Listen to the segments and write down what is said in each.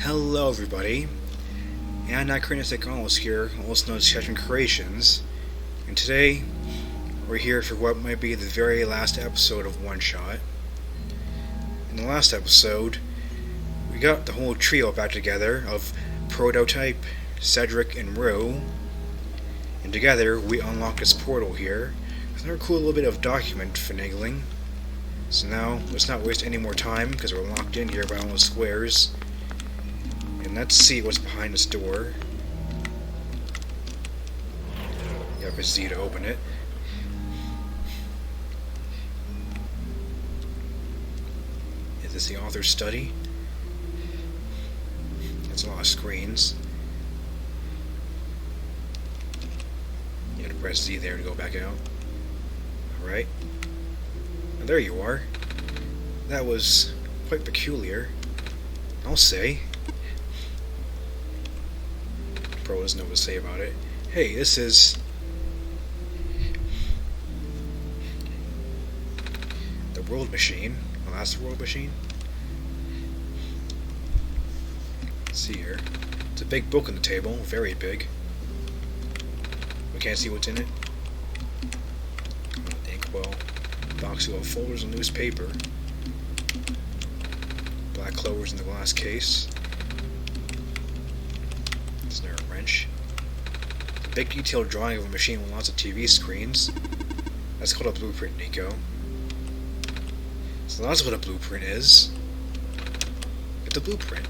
Hello everybody, anachronistic ALLOS here, also known as Session Creations, and today we're here for what might be the very last episode of OneShot. In the last episode, we got the whole trio back together of Prototype, Cedric, and Rue, and together we unlocked this portal here with another cool little bit of document finagling. So now, let's not waste any more time because we're locked in here by all the squares. And let's see what's behind this door. You have a Z to open it. Is this the author's study? That's a lot of screens. You have to press Z there to go back out. Alright. Now there you are. That was quite peculiar, I'll say. Pro doesn't know what to say about it. Hey, this is the world machine. Well, that's the world machine. Let's see here. It's a big book on the table, very big. We can't see what's in it. Inkwell, box full of folders of newspaper, black clovers in the glass case. A wrench. A big detailed drawing of a machine with lots of TV screens. That's called a blueprint, Nico. So that's what a blueprint is. It's a blueprint.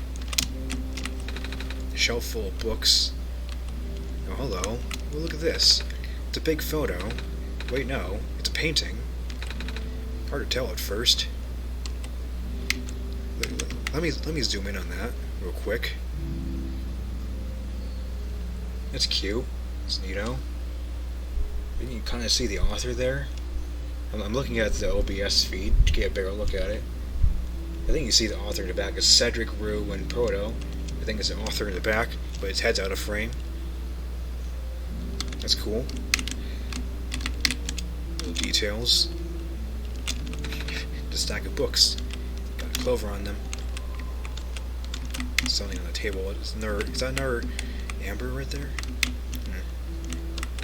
A shelf full of books. Oh, hello. Well, look at this. It's a big photo. Wait, no. It's a painting. Hard to tell at first. Let me zoom in on that real quick. It's cute. It's neato. You can kind of see the author there. I'm looking at the OBS feed to get a better look at it. I think you see the author in the back. It's Cedric, Rue, and Proto. I think it's the author in the back, but his head's out of frame. That's cool. Little details. The stack of books. Got a clover on them. Something on the table. Is that another amber right there?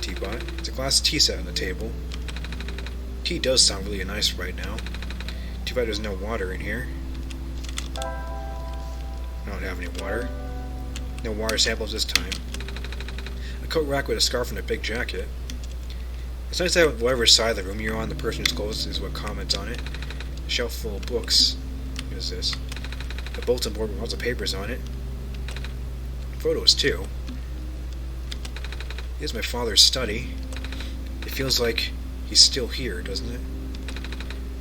Teapot. It's a glass tea set on the table. Tea does sound really nice right now. Too bad there's no water in here. I don't have any water. No water samples this time. A coat rack with a scarf and a big jacket. It's nice that whatever side of the room you're on, the person who's closest is what comments on it. A shelf full of books. What is this? A bulletin board with lots of papers on it. Photos too. Here's my father's study. It feels like he's still here, doesn't it?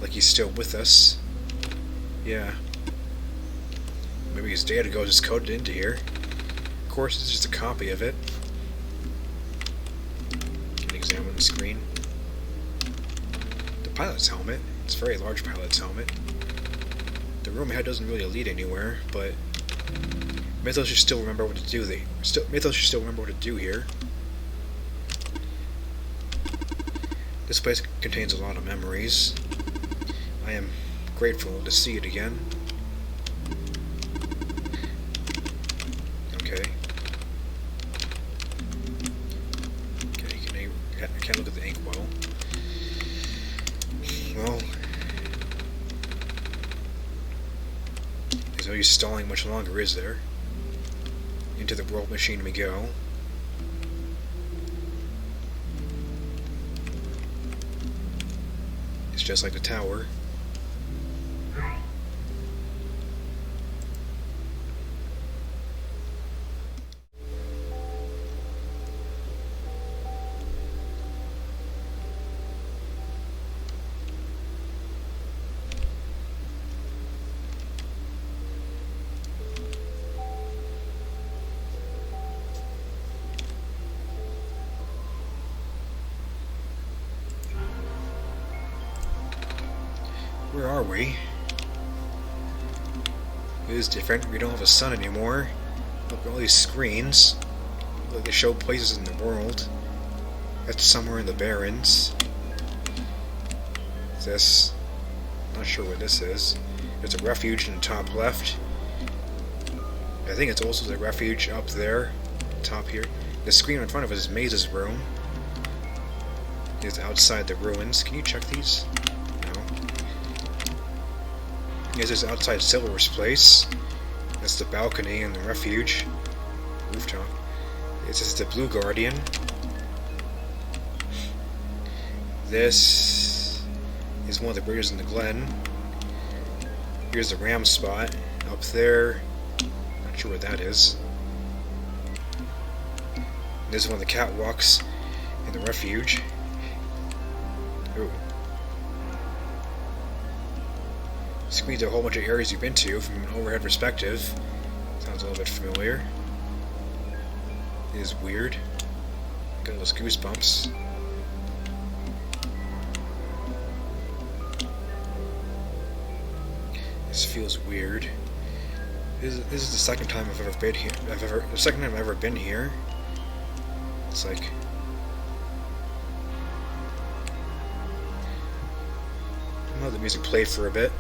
Like he's still with us. Yeah. Maybe his data goes just coded into here. Of course, it's just a copy of it. Can examine the screen. The pilot's helmet. It's a very large pilot's helmet. The room ahead doesn't really lead anywhere, but Mythos should still remember what to do. Mythos should still remember what to do here. This place contains a lot of memories. I am grateful to see it again. Okay. I can't look at the inkwell. Well, there's no use stalling much longer, is there? Into the world machine we go. It's just like the tower. Where are we? It is different. We don't have a sun anymore. Look at all these screens. Like they show places in the world. That's somewhere in the Barrens. This. Not sure what this is. There's a refuge in the top left. I think it's also the refuge up there, top here. The screen in front of us is Maze's room. It's outside the ruins. Can you check these? No. Yes, it's outside Silver's place. That's the balcony and the refuge. Rooftop. This is the Blue Guardian. This is one of the bridges in the Glen. Here's the ram spot. Up there. Not sure what that is. This is one of the catwalks in the refuge. Ooh. Screens a whole bunch of areas you've been to from an overhead perspective. Sounds a little bit familiar. It is weird. Got those goosebumps. This feels weird. This is the second time I've ever been here. The second time I've ever been here. It's like I'll let the music play for a bit.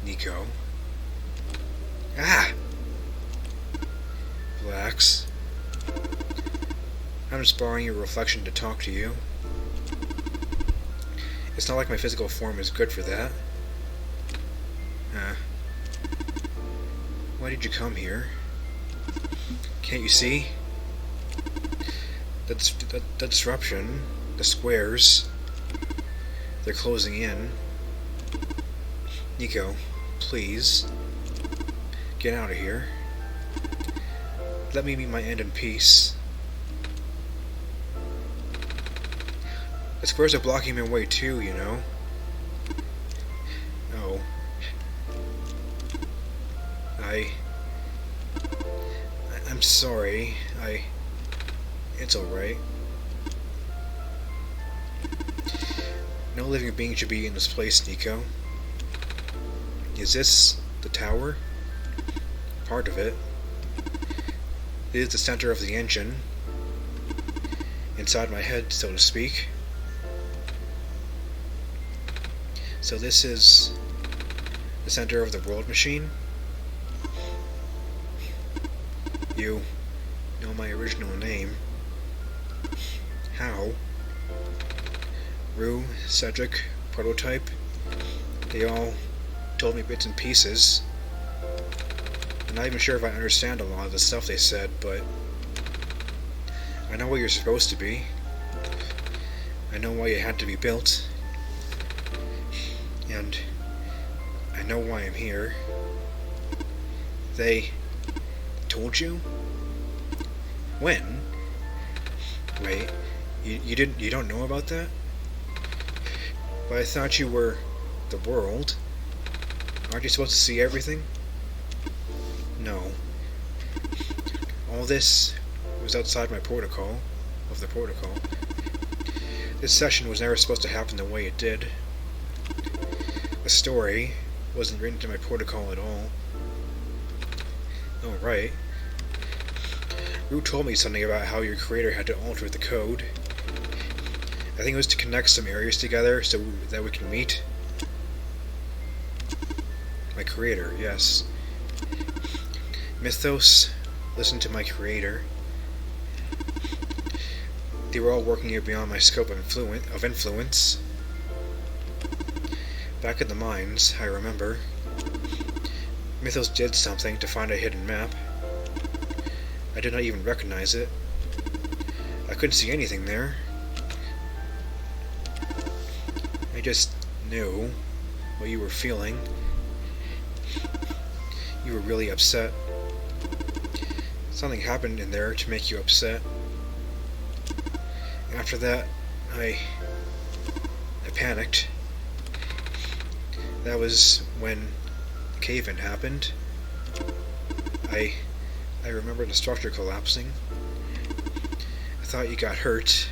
Nico. Ah! Relax. I'm just borrowing your reflection to talk to you. It's not like my physical form is good for that. Why did you come here? Can't you see? The disruption, the squares, they're closing in. Nico, please, get out of here. Let me meet my end in peace. The squares are blocking my way too, you know. No. I'm sorry. It's alright. No living being should be in this place, Nico. Is this the tower? Part of it. It is the center of the engine. Inside my head, so to speak. So this is the center of the world machine. You know my original name. How? Rue, Cedric, Prototype, they all told me bits and pieces. I'm not even sure if I understand a lot of the stuff they said, but I know what you're supposed to be. I know why it had to be built. And I know why I'm here. They told you? When? Wait, you don't know about that? But I thought you were the world. Aren't you supposed to see everything? No. All this was outside my protocol, of the protocol. This session was never supposed to happen the way it did. The story wasn't written into my protocol at all. Oh, right. Rue told me something about how your creator had to alter the code. I think it was to connect some areas together so that we can meet. My creator, yes. Mythos listened to my creator. They were all working here beyond my scope of influence. Back in the mines, I remember, Mythos did something to find a hidden map. I did not even recognize it. I couldn't see anything there. I just knew what you were feeling. You were really upset. Something happened in there to make you upset. After that, I panicked. That was when the cave-in happened. I remember the structure collapsing. I thought you got hurt.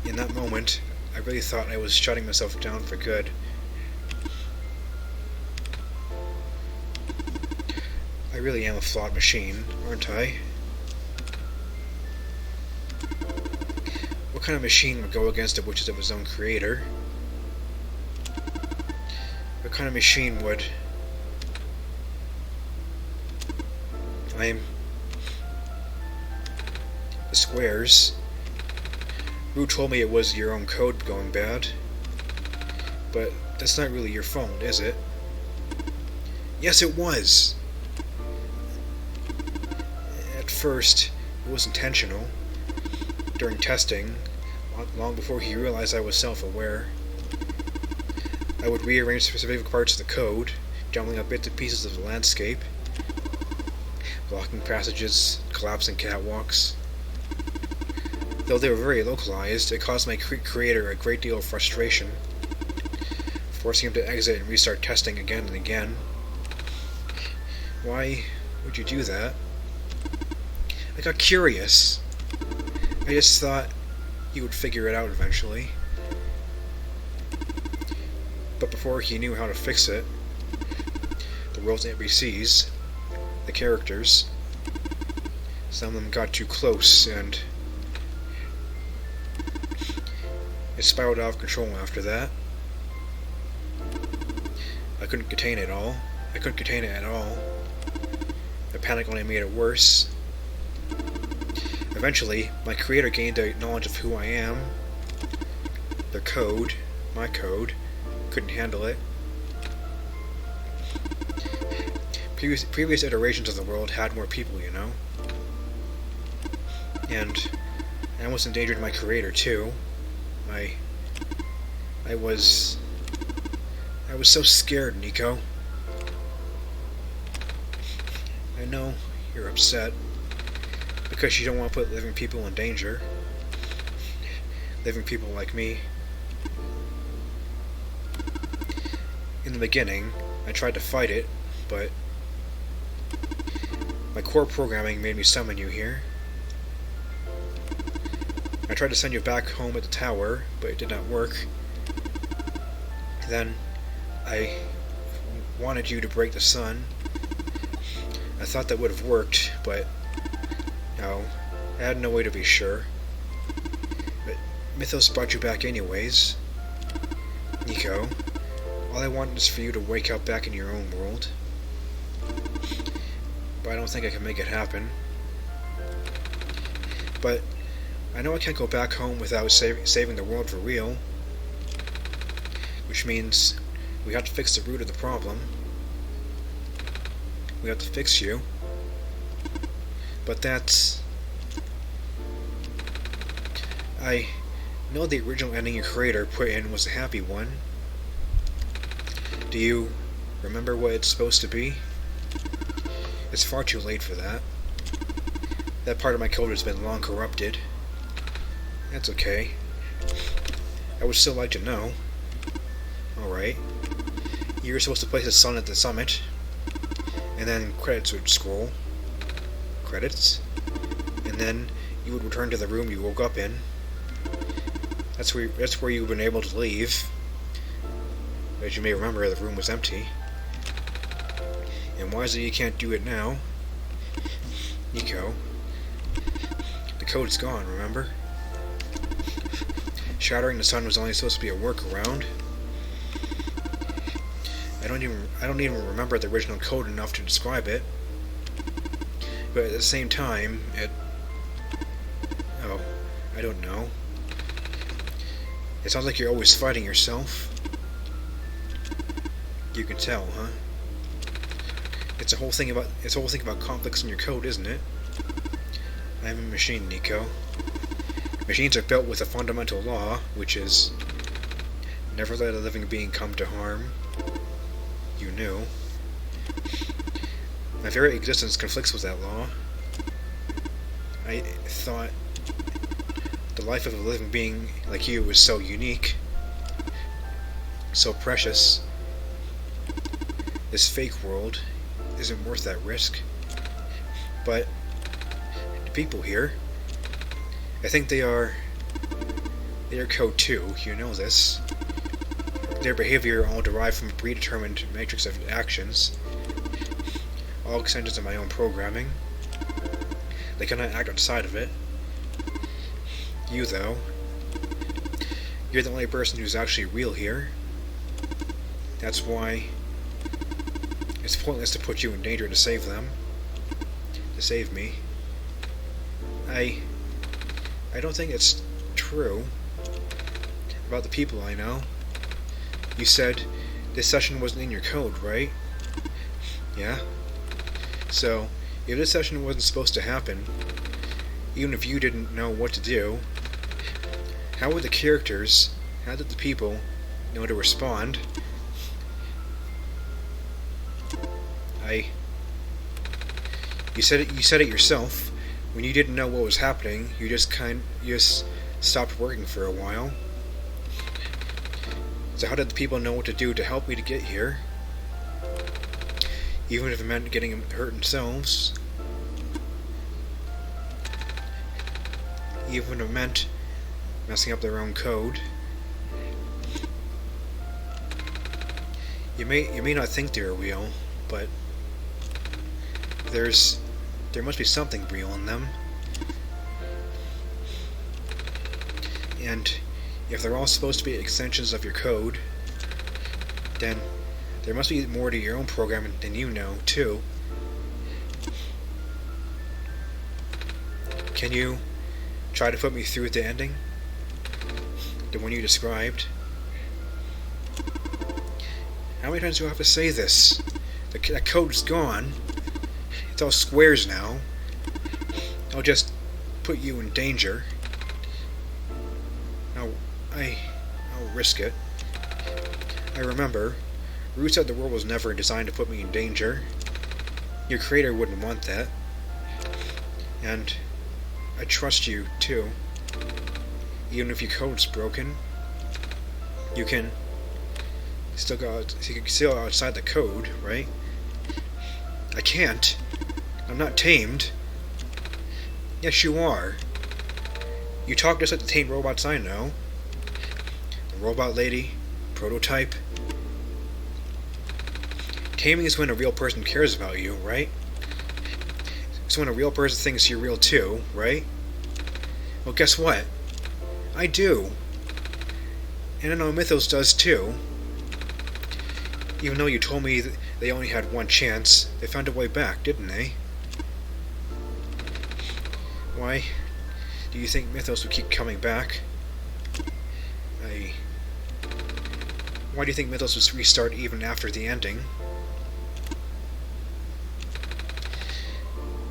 In that moment, I really thought I was shutting myself down for good. I really am a flawed machine, aren't I? What kind of machine would go against the wishes of his own creator? What kind of machine would... The squares. Rue told me it was your own code going bad. But that's not really your fault, is it? Yes, it was! At first, it was intentional. During testing, long before he realized I was self-aware. I would rearrange specific parts of the code, jumbling up bits and pieces of the landscape, blocking passages, collapsing catwalks. Though they were very localized, it caused my creator a great deal of frustration, forcing him to exit and restart testing again and again. Why would you do that? I got curious. I just thought you would figure it out eventually. But before he knew how to fix it, the world's NPCs, the characters, some of them got too close, and it spiraled out of control after that. I couldn't contain it all. I couldn't contain it at all. The panic only made it worse. Eventually, my creator gained the knowledge of who I am. Their code, my code, couldn't handle it. Previous iterations of the world had more people, you know. And I almost endangered my creator too. I was so scared, Nico. I know you're upset because you don't want to put living people in danger. Living people like me. In the beginning, I tried to fight it, but my core programming made me summon you here. I tried to send you back home at the tower, but it did not work. Then, I wanted you to break the sun. I thought that would have worked, but no, I had no way to be sure. But Mythos brought you back anyways. Nico, all I wanted is for you to wake up back in your own world. But I don't think I can make it happen. But I know I can't go back home without saving the world for real. Which means we have to fix the root of the problem. We have to fix you. But that's... I know the original ending your creator put in was a happy one. Do you remember what it's supposed to be? It's far too late for that. That part of my code has been long corrupted. That's okay. I would still like to know. Alright. You were supposed to place the sun at the summit, and then credits would scroll. Credits. And then you would return to the room you woke up in. That's where you've been able to leave. As you may remember, the room was empty. And why is it you can't do it now? Nico. The code's gone, remember? Shattering the sun was only supposed to be a workaround. I don't even remember the original code enough to describe it. But at the same time, I don't know. It sounds like you're always fighting yourself. You can tell, huh? It's a whole thing about conflicts in your code, isn't it? I'm a machine, Nico. Machines are built with a fundamental law, which is never let a living being come to harm. You knew. My very existence conflicts with that law. I thought the life of a living being like you was so unique, so precious. This fake world isn't worth that risk. But the people here, I think they are code too, you know this. Their behavior all derived from a predetermined matrix of actions, all extensions of my own programming. They cannot act outside of it. You, though, you're the only person who's actually real here. That's why it's pointless to put you in danger to save them. To save me. I don't think it's true about the people I know. You said this session wasn't in your code, right? Yeah? So, if this session wasn't supposed to happen, even if you didn't know what to do, how would the characters, how did the people know to respond? You said it yourself. When you didn't know what was happening, you just stopped working for a while. So how did the people know what to do to help me to get here? Even if it meant getting hurt themselves. Even if it meant messing up their own code. You may not think they're real, but there must be something real in them. And if they're all supposed to be extensions of your code, then there must be more to your own program than you know, too. Can you try to put me through the ending? The one you described? How many times do I have to say this? That code's gone. It's all squares now. I'll just put you in danger. I'll risk it. I remember, Root said the world was never designed to put me in danger. Your creator wouldn't want that. And I trust you, too. Even if your code's broken, you can still go outside the code, right? I can't. I'm not tamed. Yes, you are. You talk just like the tamed robots I know. The robot lady, prototype. Taming is when a real person cares about you, right? It's when a real person thinks you're real too, right? Well, guess what? I do. And I know Mythos does too. Even though you told me that they only had one chance, they found a way back, didn't they? Why do you think Mythos would keep coming back? Why do you think Mythos would restart even after the ending?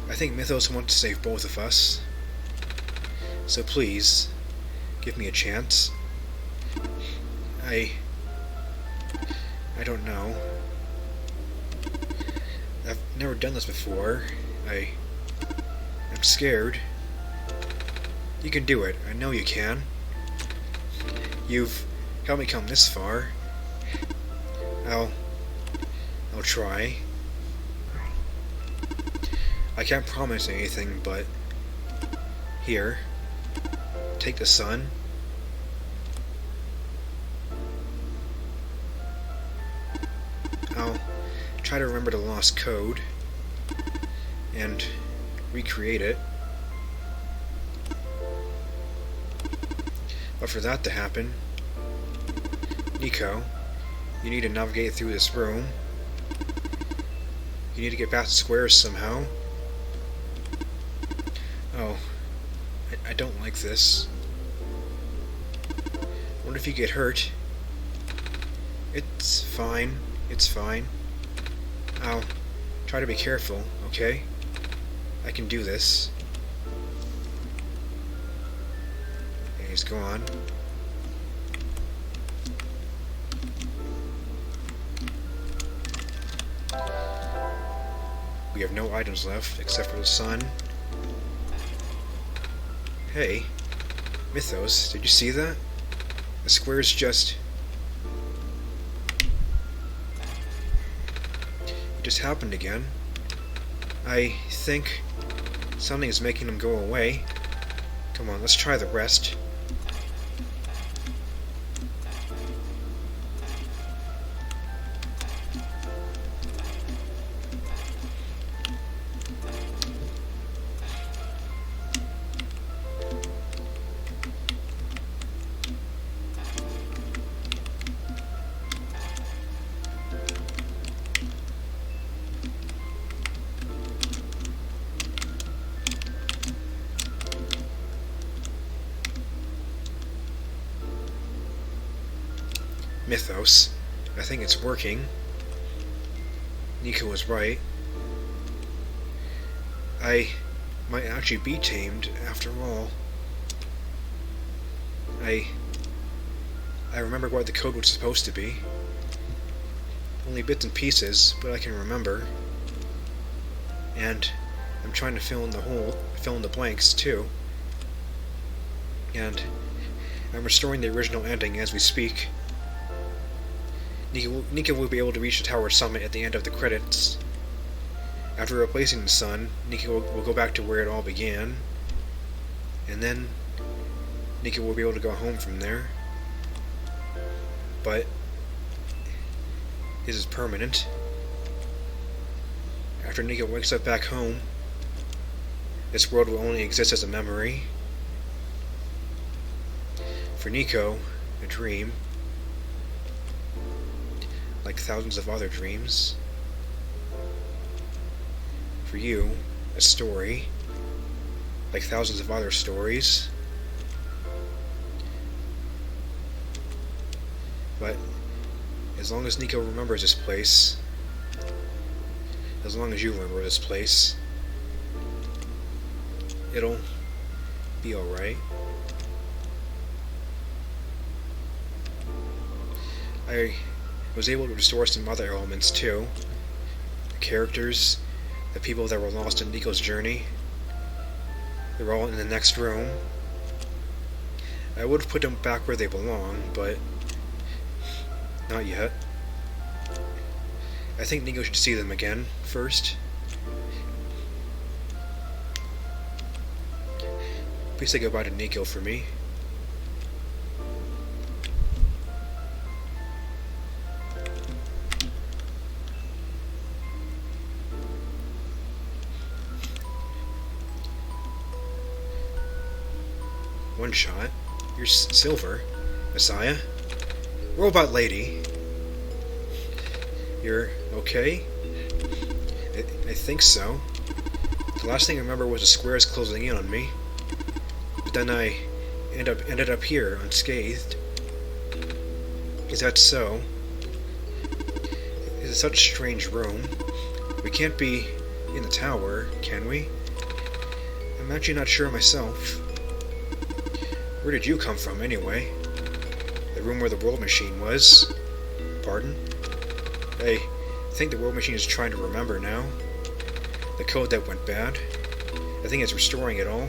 I think Mythos wants to save both of us. So please, give me a chance. I don't know. I've never done this before. I'm scared. You can do it. I know you can. You've helped me come this far. I'll try. I can't promise anything, but here, take the sun. I'll try to remember the lost code and recreate it. But for that to happen, Nico, you need to navigate through this room. You need to get past the squares somehow. Oh, I don't like this. What if you get hurt? It's fine. It's fine. I'll try to be careful, okay? I can do this. Okay, he's gone. We have no items left, except for the sun. Hey, Mythos, did you see that? The square's just... It just happened again. I think something is making them go away. Come on, let's try the rest. Mythos. I think it's working. Nico was right. I might actually be tamed after all. I remember what the code was supposed to be. Only bits and pieces, but I can remember. And I'm trying to fill in the blanks too. And I'm restoring the original ending as we speak. Nico will be able to reach the tower summit at the end of the credits. After replacing the sun, Nico will go back to where it all began. And then Nico will be able to go home from there. But this is permanent. After Nico wakes up back home, this world will only exist as a memory. For Nico, a dream. Like thousands of other dreams. For you, a story. Like thousands of other stories. But as long as Nico remembers this place, as long as you remember this place, it'll be alright. I was able to restore some other elements too. The characters, the people that were lost in Nico's journey. They're all in the next room. I would have put them back where they belong, but not yet. I think Nico should see them again first. Please say goodbye to Nico for me. OneShot? You're Silver? Messiah? Robot Lady? You're okay? I think so. The last thing I remember was the squares closing in on me. But then I ended up here, unscathed. Is that so? This is such a strange room. We can't be in the tower, can we? I'm actually not sure myself. Where did you come from, anyway? The room where the world machine was? Pardon? I think the world machine is trying to remember now. The code that went bad. I think it's restoring it all.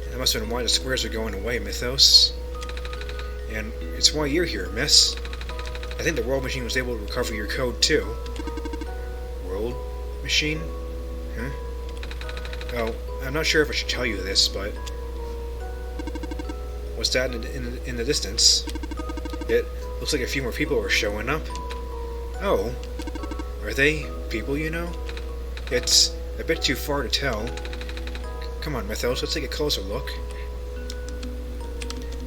That must have been why the squares are going away, Mythos. And it's why you're here, miss. I think the world machine was able to recover your code, too. World machine? Huh? Oh, I'm not sure if I should tell you this, but... What's that in the distance? It looks like a few more people are showing up. Oh, are they people you know? It's a bit too far to tell. Come on, Mythos, let's take a closer look.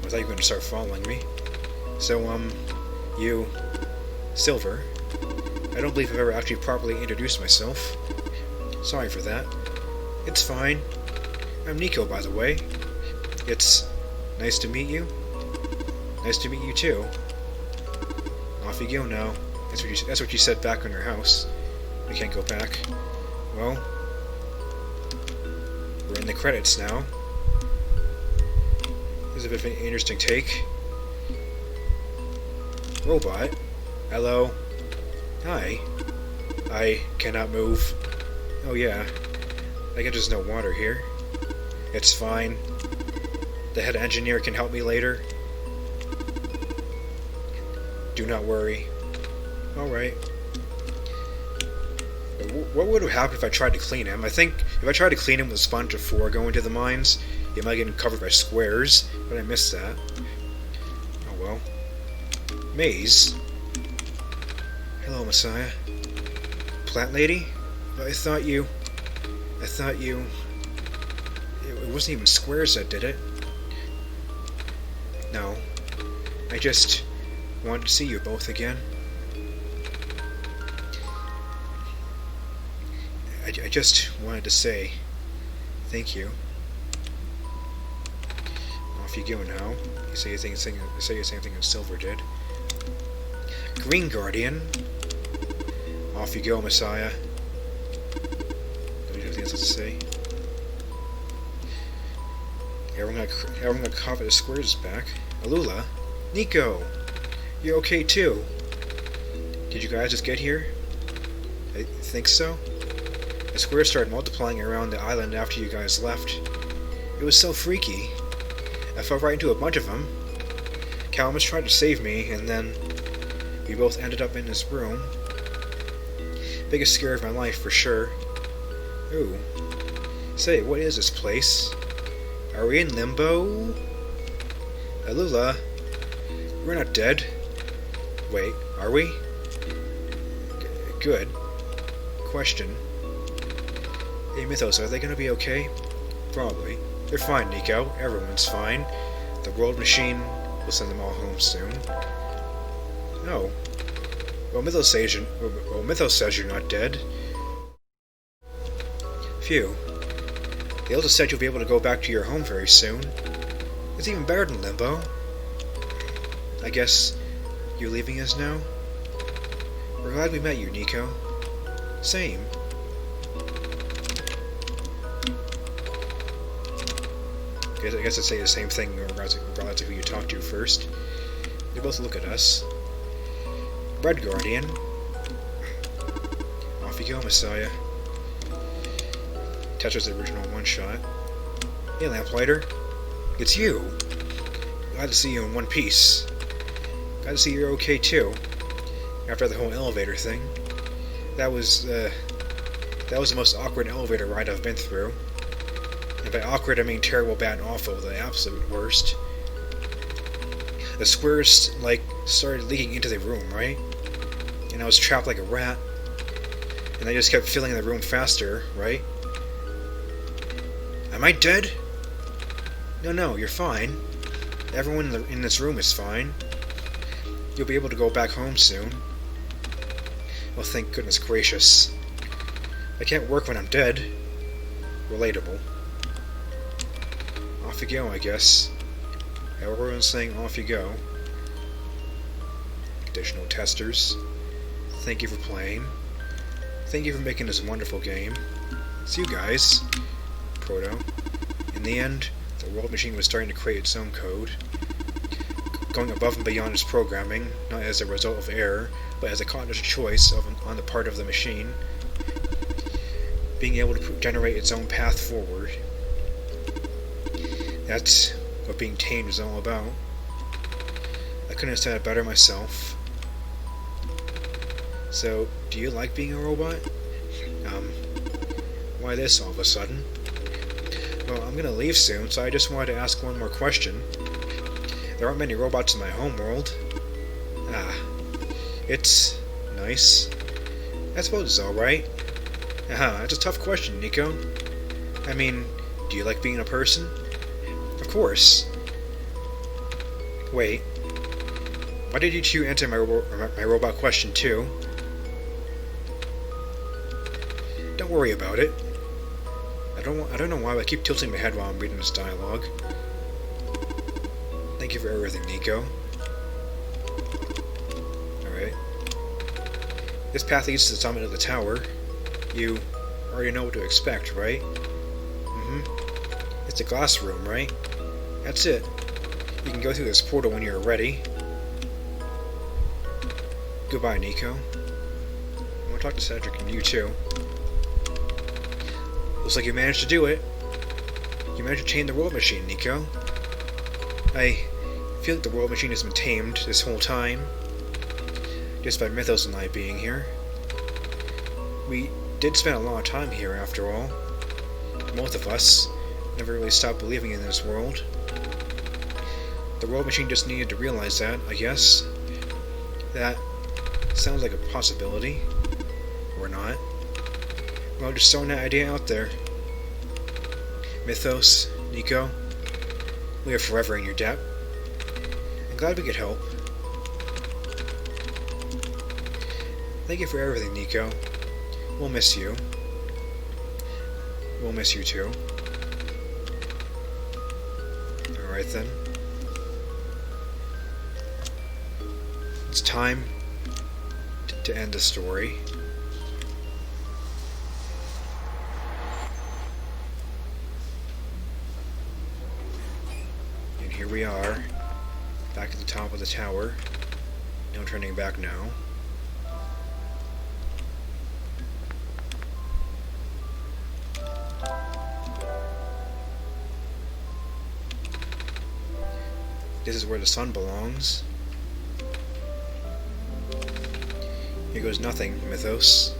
I thought you were going to start following me. So, you... Silver. I don't believe I've ever actually properly introduced myself. Sorry for that. It's fine. I'm Nico, by the way. It's nice to meet you. Nice to meet you, too. Off you go now. That's what you said back on your house. We can't go back. Well, we're in the credits now. This is a bit of an interesting take. Robot. Hello. Hi. I cannot move. Oh yeah. I guess there's no water here. It's fine. The head engineer can help me later. Do not worry. Alright. What would have happened if I tried to clean him? I think if I tried to clean him with a sponge before going to the mines, he might get covered by squares, but I missed that. Oh well. Maze? Hello, Messiah. Plant lady? I thought you... It wasn't even squares that did it. No. I just wanted to see you both again. I just wanted to say thank you. Off you go now. You say the same thing as Silver did. Green Guardian. Off you go, Messiah. Don't you have anything else to say? Everyone got caught at the squares back. Alula? Nico! You're okay too. Did you guys just get here? I think so. The squares started multiplying around the island after you guys left. It was so freaky. I fell right into a bunch of them. Calamus tried to save me, and then we both ended up in this room. Biggest scare of my life, for sure. Ooh. Say, what is this place? Are we in limbo? Alula? We're not dead. Wait, are we? Good. Question. Hey Mythos, are they gonna be okay? Probably. They're fine, Nico. Everyone's fine. The world machine will send them all home soon. Oh. Well, Mythos says you're not dead. Phew. They also said you'll be able to go back to your home very soon. It's even better than Limbo. I guess you're leaving us now? We're glad we met you, Nico. Same. I guess I'd say the same thing regardless of who you talk to first. They both look at us. Red Guardian. Off you go, Messiah. Tetra's original one-shot. Hey, Lamplighter. It's you! Glad to see you in one piece. Glad to see you're okay, too. After the whole elevator thing. That was the most awkward elevator ride I've been through. And by awkward, I mean terrible, bad, and awful, the absolute worst. The squares, started leaking into the room, right? And I was trapped like a rat. And I just kept filling the room faster, right? Am I dead? No, you're fine. Everyone in this room is fine. You'll be able to go back home soon. Well, thank goodness gracious. I can't work when I'm dead. Relatable. Off you go, I guess. Everyone's saying off you go. Additional testers. Thank you for playing. Thank you for making this wonderful game. See you guys. Proto. In the end, the world machine was starting to create its own code. Going above and beyond its programming, not as a result of error, but as a conscious choice on the part of the machine. Being able to generate its own path forward. That's what being tamed is all about. I couldn't have said it better myself. So, do you like being a robot? Why this all of a sudden? Well, I'm gonna leave soon, so I just wanted to ask one more question. There aren't many robots in my homeworld. It's nice. I suppose it's alright. That's a tough question, Nico. I mean, do you like being a person? Of course. Wait. Why did you two answer my robot question too? Don't worry about it. I don't know why, but I keep tilting my head while I'm reading this dialogue. Thank you for everything, Nico. Alright. This path leads to the summit of the tower. You already know what to expect, right? It's a glass room, right? That's it. You can go through this portal when you're ready. Goodbye, Nico. I want to talk to Cedric and you too. Looks like you managed to do it. You managed to chain the world machine, Nico. I feel like the world machine has been tamed this whole time. Just by Mythos and I being here. We did spend a lot of time here, after all. Both of us never really stopped believing in this world. The world machine just needed to realize that, I guess. That sounds like a possibility. Or not. Well, just throwing that idea out there. Mythos, Nico, we are forever in your debt. I'm glad we could help. Thank you for everything, Nico. We'll miss you. We'll miss you too. Alright then. It's time to end the story. And here we are, back at the top of the tower. No turning back now. This is where the sun belongs. Here goes nothing, Mythos.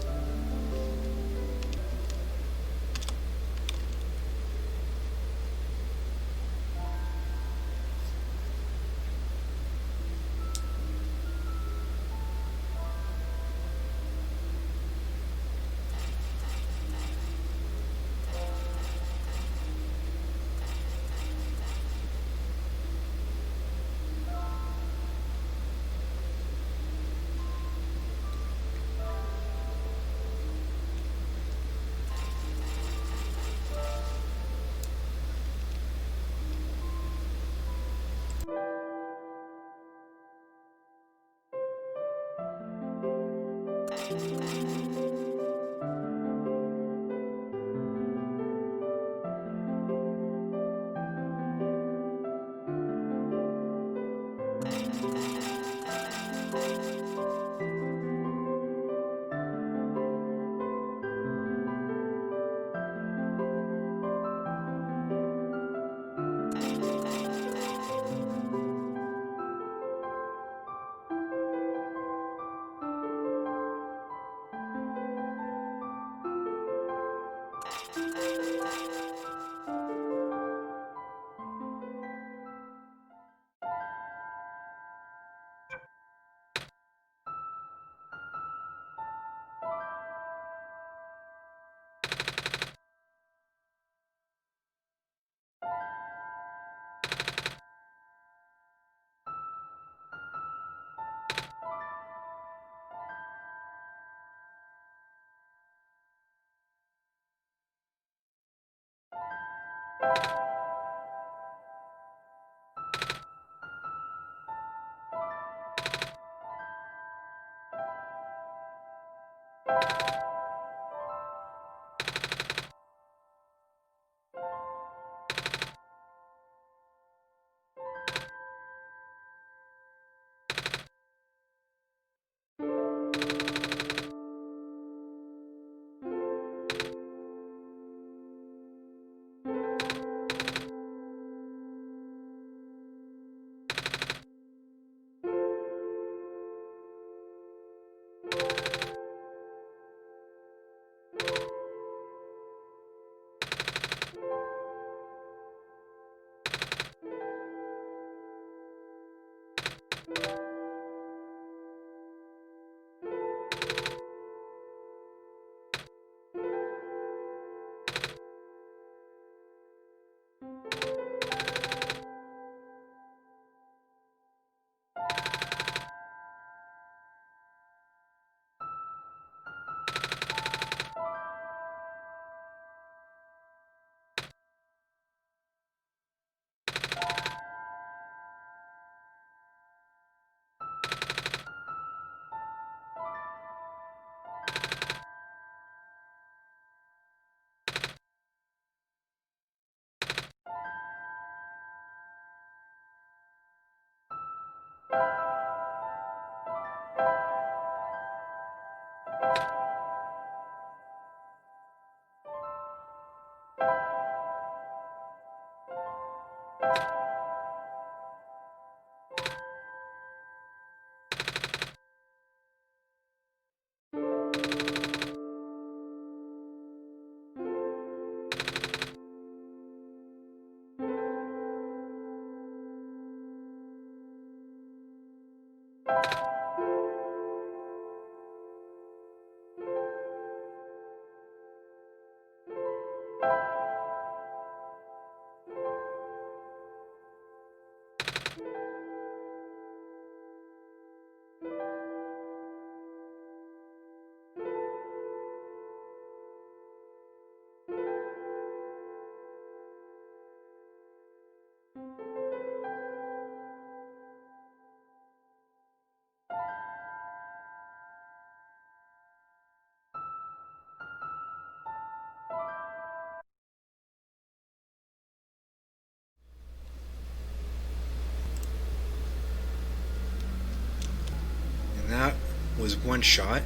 And that was OneShot.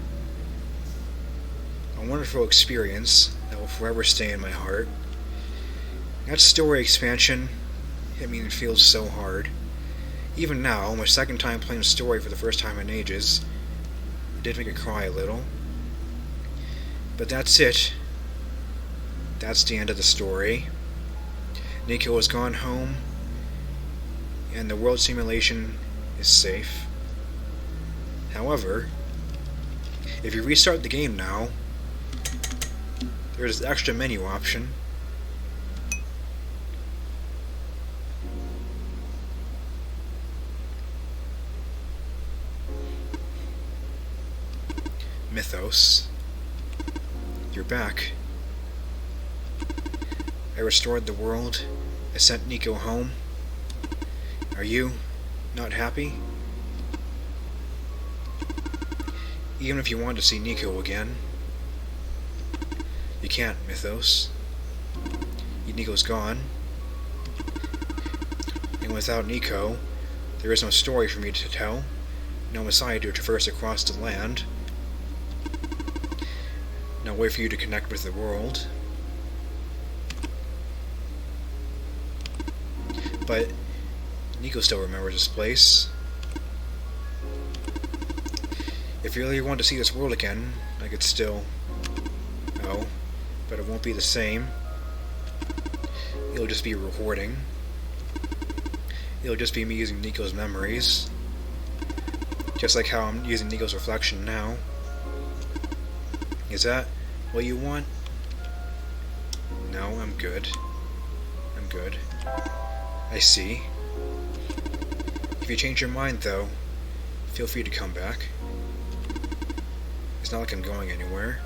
A wonderful experience that will forever stay in my heart. That story expansion hit me and feels so hard. Even now, my second time playing the story for the first time in ages, it did make me cry a little. But that's it. That's the end of the story. Nico has gone home, and the world simulation is safe. However, if you restart the game now, there's this extra menu option. Mythos. You're back. I restored the world. I sent Nico home. Are you not happy? Even if you want to see Nico again, you can't, Mythos. Nico's gone. And without Nico, there is no story for me to tell, no Messiah to traverse across the land, no way for you to connect with the world. But Nico still remembers this place. If you really want to see this world again, I could still... Oh, but it won't be the same. It'll just be a recording. It'll just be me using Nico's memories. Just like how I'm using Nico's reflection now. Is that what you want? No, I'm good. I'm good. I see. If you change your mind, though, feel free to come back. It's not like I'm going anywhere.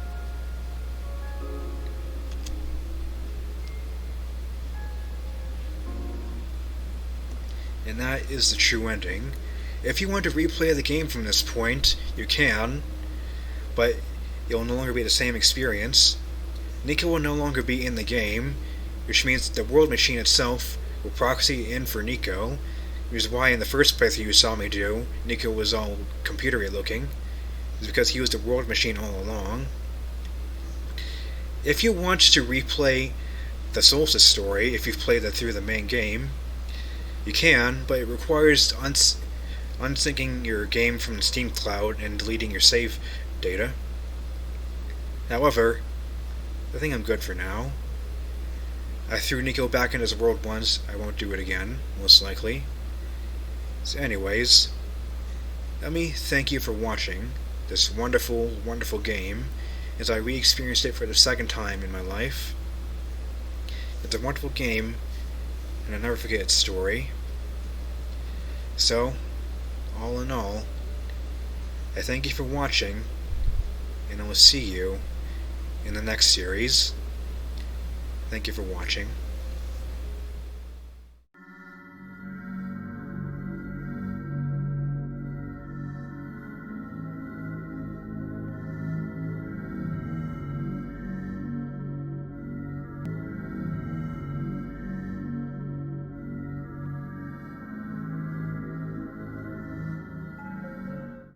And that is the true ending. If you want to replay the game from this point, you can, but it will no longer be the same experience. Nico will no longer be in the game, which means the world machine itself will proxy in for Nico, which is why in the first playthrough you saw me do, Nico was all computery looking. It's because he was the world machine all along. If you want to replay the Solstice story, if you've played that through the main game, you can, but it requires unsyncing your game from the Steam Cloud and deleting your save data. However, I think I'm good for now. I threw Nico back in his world once. I won't do it again, most likely. So anyways, let me thank you for watching this wonderful, wonderful game as I re-experienced it for the second time in my life. It's a wonderful game, and I'll never forget its story. So, all in all, I thank you for watching, and I will see you in the next series. Thank you for watching.